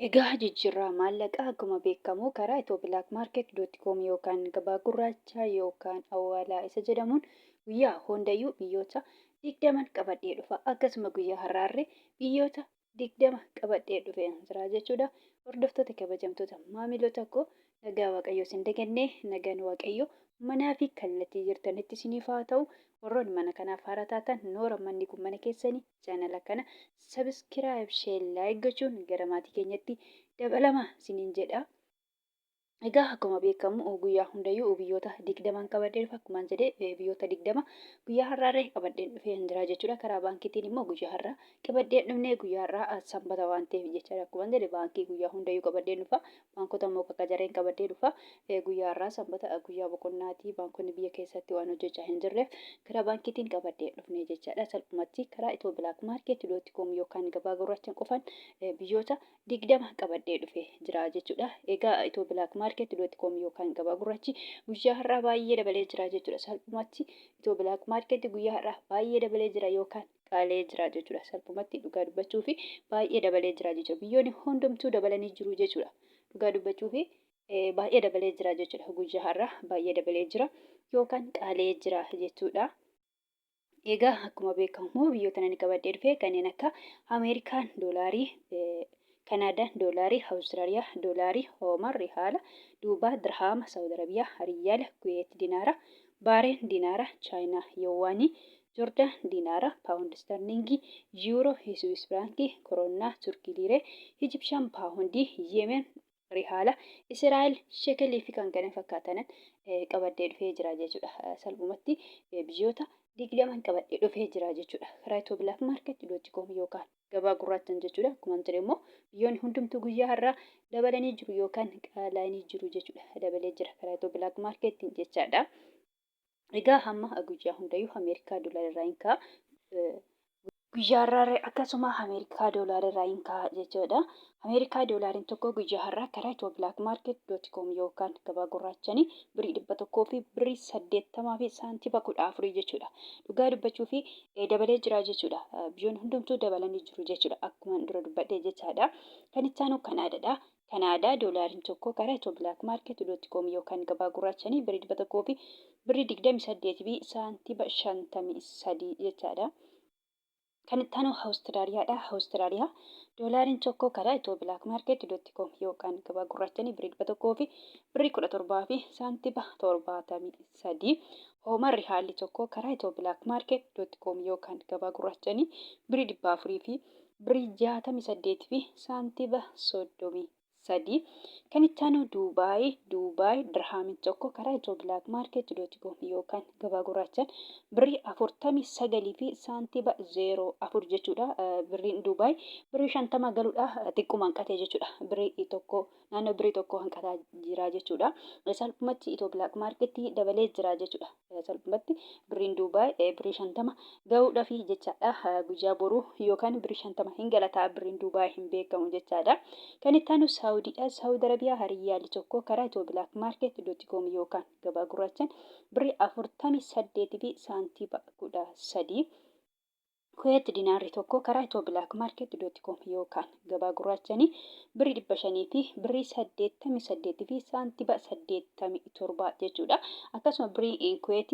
Egaa Jijiraa malaqaa akkuma beekamu karaa ethio.market.com yookaan gabaa gurachaa yookaan awwaalaa isa jedhamuun guyyaa hundayyuu biyyoota 20 qabadhee dhufa. Akkasuma guyyaa har'aarree biyyoota 20 qabadhee dhufee jira jechuudha. Hordoftoota kabajamtoota maamiltoota koo nagaa waaqayyoo isin dagannee nagaan waaqayyoo manaa fi kallattii jirtanitti isiniif haa ta'u. Warroonni mana kanaaf haaraa taatan noora manni kun mana keessanii chaanala kana sabiskiraayib laayik gochuun gara maatii keenyatti dabalamaa isiniin jedha. Egaa akkuma beekamu guyyaa hundayyuu biyyoota 20 qabadhee dhufa. Akkuma jedhee biyyoota 20 guyyaa har'aarree qabadheen dhufee jira jechuudha. Karaa baankiitiin immoo guyyaa har'aa qabadheen dhufnee guyyaa har'aa sanbata waan ta'eef jechaadha. Akkuma jedhe baankii guyyaa hundayyuu qabadheen dhufa. Baankota immoo bakka jareen qabadhee dhufa. Guyyaa har'aa sanbata guyyaa boqonnaatii baankonni biyya keessatti waan hojjechaa hin jirreef karaa baankiitiin qabadheen dhufnee jechaadha. Salphumatti karaa ethio.market.com yookaan gabaa gurrachaan qofaan biyyoota 20 qabadhee dhufee jira jechuudha. Egaa ethio.market.com yookaan gabaa gurrachi guyyaa har'aa baay'ee dabalee jira jechuudha. Salphumatti ethio.market guyyaa har'aa baay'ee dabalee jira yookaan qaala'ee jira jechuudha. Salphumatti dhugaa dubbachuu fi baay'ee dabalee jira jechuudha. Biyyoonni hundumtuu dabalanii jiru jechuudha. Dhugaa dubbachuu fi baay'ee dabalee jira jechuudha. Guyyaa har'aa baay'ee dabalee jira yookaan qaala'ee jira jechuudha. Egaa akkuma beekamu biyyoota inni qabadhee dhufe kanneen akka Ameerikaan doolaarii, Kanadaan doolaarii, Awustiraaliyaa doolaarii, Hoomar rihaala, Duubaa dirhaama, Saawud Arabiyaa riyaala, Kuweet dinaara, Baareen dinaara, Chaayinaa yuwaanii, Joordaan dinaara, Paawundi sterlingii, Yuuroo, Swiss firankii, Koroonaa, Turkii liiree, Ijipshaan paawundii, Yemen rihaala, Israa'el shekelii fi kan kana fakkaatan qabadhee dhufee jira jechuudha. Salphumatti biyyoota 20 qabadhee dhufee jira jechuudha. Karaa ethio.market.com yookaan gabaa gurraachaan jechuudha. Akkuma jedhe immoo biyyoonni hundumtuu guyyaa har'aa dabalanii jiru yookaan qaala'anii jiru jechuudha. Dabalee jira karaa ethio.market jechaadha. Egaa hamma guyyaa hundayyuu Ameerikaa doolaarraa hin ka'a. Guyyaa har'aarree akkasuma Ameerikaa doolaarraa hin ka'a jechuudha. Ameerikaa doolaariin tokko guyyaa har'aa karaa ethio.market.com yookaan gabaa gurraachanii birii 100 fi birii 80 fi saantiima 14 jechuudha. Dhugaa dubbachuu fi dabalee jira jechuudha. Biyyoonni hundumtuu dabalanii jiru jechuudha. Akkuma dura dubbadhee jechaadha. Kan itti aanu Kanaadaadha. Kanaadaa doolaariin tokko karaa ethio.market.com yookaan gabaa gurraachanii birii 100 fi birii 28 fi saantiima 53 jechaadha. Kan itti aanu Awustiraaliyaadha. Awustiraaliyaa doolaariin tokko karaa ethio.market.com yookaan gabaa gurraachanii birii 100 fi birii 17 fi saantiima 73. Hoomar rihaalli tokko karaa ethio.market.com yookaan gabaa gurraachanii birii 400 fi birii 68 fi saantiima 33. Kan itti aanu Duubaay dirhaamiin tokko karaa ethio.market.com yookaan gabaa gurraachaan birii 49 fi saantiima 04 jechuudha. Biriin Duubaay birii 50 galuudha. Xiqquma hanqatee jechuudha. Birii tokko naannoo birii tokko hanqataa jira jechuudha. Salphumatti ethio.market dabalee jira jechuudha. Salphumatti biriin Duubaay birii 50 gahuudhaaf jechaadha. Guyyaa boruu yookaan birii 50 hin galataa biriin Duubaay hin beekamu jechaadha. Kan itti aanu Saawudiidha. Saawud Arabiyaa riyaalli tokko karaa ethio.market.com yookaan gabaa gurraachaan birii 48 fi saantiima 13. Kuweet dinaarri tokko karaa ethio.market.com yookaan gabaa gurraachanii birii 500 fi birii 88 fi saantiima 87 jechuudha. Akkasuma birii Kuweet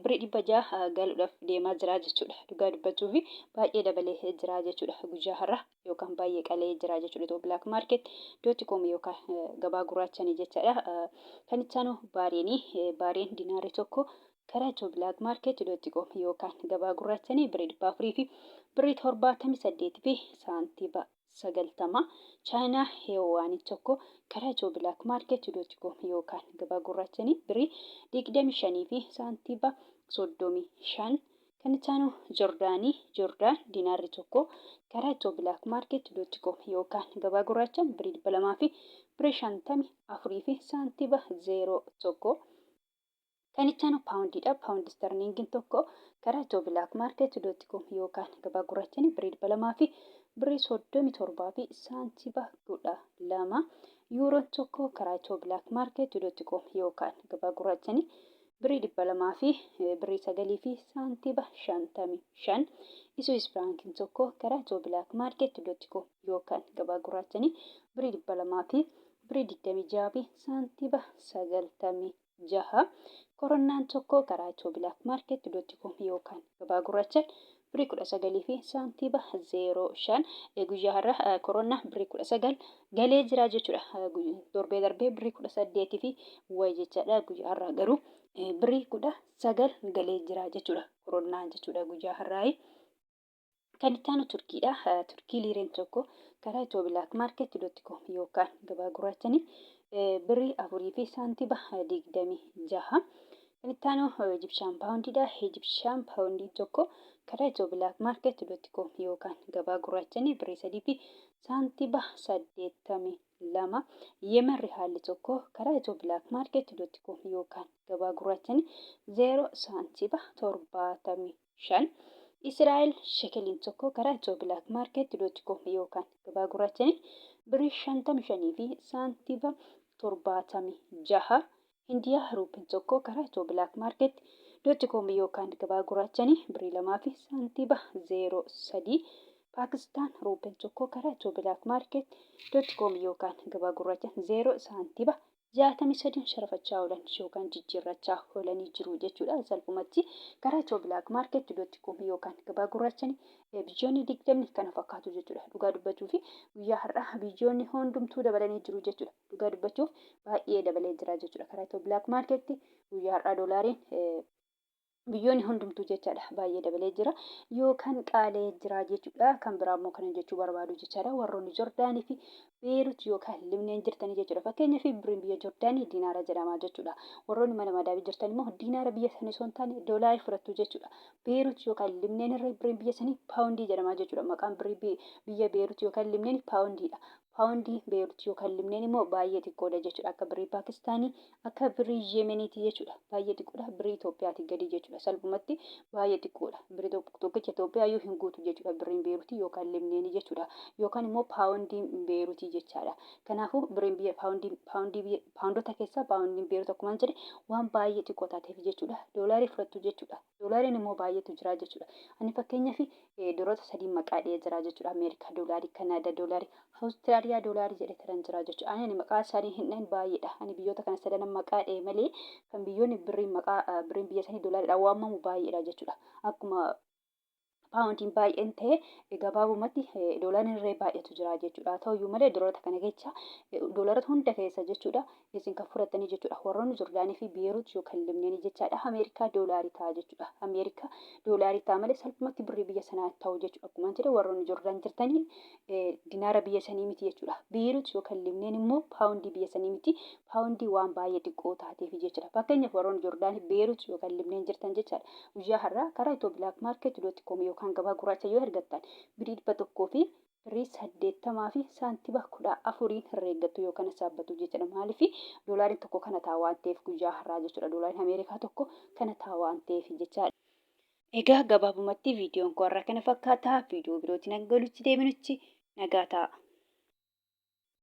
birii 600 galuudhaaf deemaa jira jechuudha. Dhugaa dubbachuu fi baay'ee dabalee jira jechuudha. Guyyaa har'aa yookaan baay'ee qaala'ee jira jechuudha. ethio.market.com yookaan gabaa gurraachanii jechaadha. Kan itti aanu Baareen dinaarri tokko karaa ethio.market.com yookaan gabaa gurraachanii birii 400 fi birii 78 fi saantiima 90. Chaayinaa yuwaanii tokko karaa ethio.market.com yookaan gabaa gurraachanii birii 25 fi saantiima 35. Kan itti aanu Joordaan dinaarri tokko karaa ethio.market.com yookaan gabaa gurraachaan birii 200 fi birii 54 fi saantiima 01. Kan itti aanu Paawundiidha. Paawundi sterlingiin tokko karaa ethio.market.com yookaan gabaa gurraachanii birii 200 fi birii 37 fi saantiima 12. Yuuroon tokko karaa ethio.market.com yookaan gabaa gurraachanii birrii 200 fi birrii 9 fi saantiba 55. Iswiis firaankiin tokko karaa Itiyoo bilaak maarkeet.com yookaan gabaa gurraachanii birrii 200 fi birrii 26 fi saantiba 96. Koronnaan tokko karaa Itiyoo bilaak maarkeet.com yookaan gabaa gurraachaan birrii 19 fi saantiba 05. Guyyaa har'a koronnaa birrii 19 galee jira jechuudha. Darbee birrii 18 fi wayi jechaadha. Guyyaa har'a garuu birrii 19 galee jira jechuudha. Koronnaan jechuudha guyyaa har'aa. Kan itti aanu Turkiidha. Turkii liireen tokko karaa Itiyoo bilaak maarkeet.com yookaan gabaa gurraachanii birrii 4 fi saantiba 26. Kan itti aanu Ijipshaan paawundiidha. Ijipshaan paawundiin tokko karaa Itiyoo bilaak maarkeet.com yookaan gabaa gurraachanii birrii 3 fi saantiba 82. Yemen rihaalli tokko karaa Itiyoo bilaak maarkeet.com yookaan gabaa gurraachanii 0 saantiba 75. Israa'el shekeliin tokko karaa Itiyoo bilaak maarkeet.com yookaan gabaa gurraachanii birrii 55 fi saantiba 76. Indiyaa ruupiin tokko karaa Itiyoo bilaak maarkeet.com yookaan gabaa gurraachanii birrii 2 fi saantiba 03. Paakistaan ruupiin tokko karaa Itiyoo bilaak maarkeet.com yookaan gabaa gurraachanii 0 saantiba 63 sharafachaa oolan yookaan jijjiirrachaa oolanii jiru jechuudha. Salphumatti karaa Itiyoo bilaak maarkeet.com yookaan gabaa gurraachanii biyyoonni 20 kana fakkaatu jechuudha. Dhugaa dubbachuu fi guyyaa har'aa biyyoonni hundumtuu dabalanii jiru jechuudha. Dhugaa dubbachuuf baay'ee dabalee jira jechuudha. Karaa Itiyoo bilaak maarkeetti guyyaa har'aa doolaariin biyyoonni hundumtuu jechaadha baay'ee dabalee jira yookaan qaalee jira jechuudha. Kan biraa immoo kana jechuu barbaadu jechaadha. Warroonni Joordaanii fi Beerut yookaan Libneen jirtanii jechuudha. Fakkeenyaaf birriin biyya Joordaanii diinaara jedhama jechuudha. Warroonni mana madaabaa jirtan immoo diinaara biyya sanii osoo hin taane doolaarii fudhatu jechuudha. Beerut yookaan Libneen irra birriin biyya sanii paawundii jedhama jechuudha. Maqaan birrii biyya Beerut yookaan Libneen paawundiidha. Paawundii Beerut yookaan Libneen immoo baay'ee xiqqoodha jechuudha. Akka birrii Paakistaanii akka birrii Yeemeniiti jechuudha. Baay'ee xiqqoodha. Birrii Itoophiyaatii gadi jechuudha. Salphumatti baay'ee xiqqoodha. Birrii tokkicha Itoophiyaa iyyuu hin guutu jechuudha. Birriin Beerutii yookaan Libneen jechuudha. Yookaan immoo paawundiin Beerutii jechaadha. Kanaafuu birriin biyya paawundota keessaa paawundiin Beerut akkuma jedhe waan baay'ee xiqqoo taateef jechuudha. Doolaarii fudhattu jechuudha. Doolaariin immoo baay'eetu jira jechuudha. Ani fakkeenyaaf doolota 3 maqaa dha'ee jira jechuudha. Ameerikaa doolaarii, Kanaadaa doolaarii, Awustiraaliyaa doolaarii jedhee tiran jira jechuudha. Ani maqaa isaanii hin dhahin baay'eedha. Ani biyyoota kana sadan maqaa dha'ee malee kan biyyoonni birriin biyya sanii doolaariidhaan waamamu baay'eedha jechuudha. Akkuma paawundiin baay'een ta'e gabaabumatti doolaariin irree baay'eetu jira jechuudha. Ta'uyyuu malee doolota kana keessa doolota hunda keessa jechuudha isin kan fudhatanii jechuudha. Warroonni Joordaanii fi Beerut yookaan Libneen jechaadha. Ameerikaa doolaarii ta'a jechuudha. Ameerikaa doolaarii ta'a malee salphumatti birrii biyya sanaa ta'u jechuudha. Akkuma jedhe warroonni Joordaan jirtanii diinaara biyya sanii miti jechuudha. Beerut yookaan Libneen immoo paawundii biyya sanii miti. Paawundii waan baay'ee xiqqoo taateef jechuudha. Fakkeenyaaf warroonni Joordaanii Beerut yookaan Libneen jirtan jechaadha. Guyyaa har'aa karaa Itiyoo bilaak maarkeet.com yookaan gabaa gurraacha yoo argattan birrii 100 fi birrii 80 fi saantiba 14 herreeggattu yookaan saabbatu jechuudha. Maaliif doolaariin tokko kana ta'a waan ta'eef guyyaa har'aa jechuudha. Doolaariin Ameerikaa tokko kana ta'a waan ta'eef jechaadha. Egaa gabaabumatti viidiyoon koo har'a kana fakkaata. Viidiyoo birootiin hanga walitti deebinutti nagaa ta'a.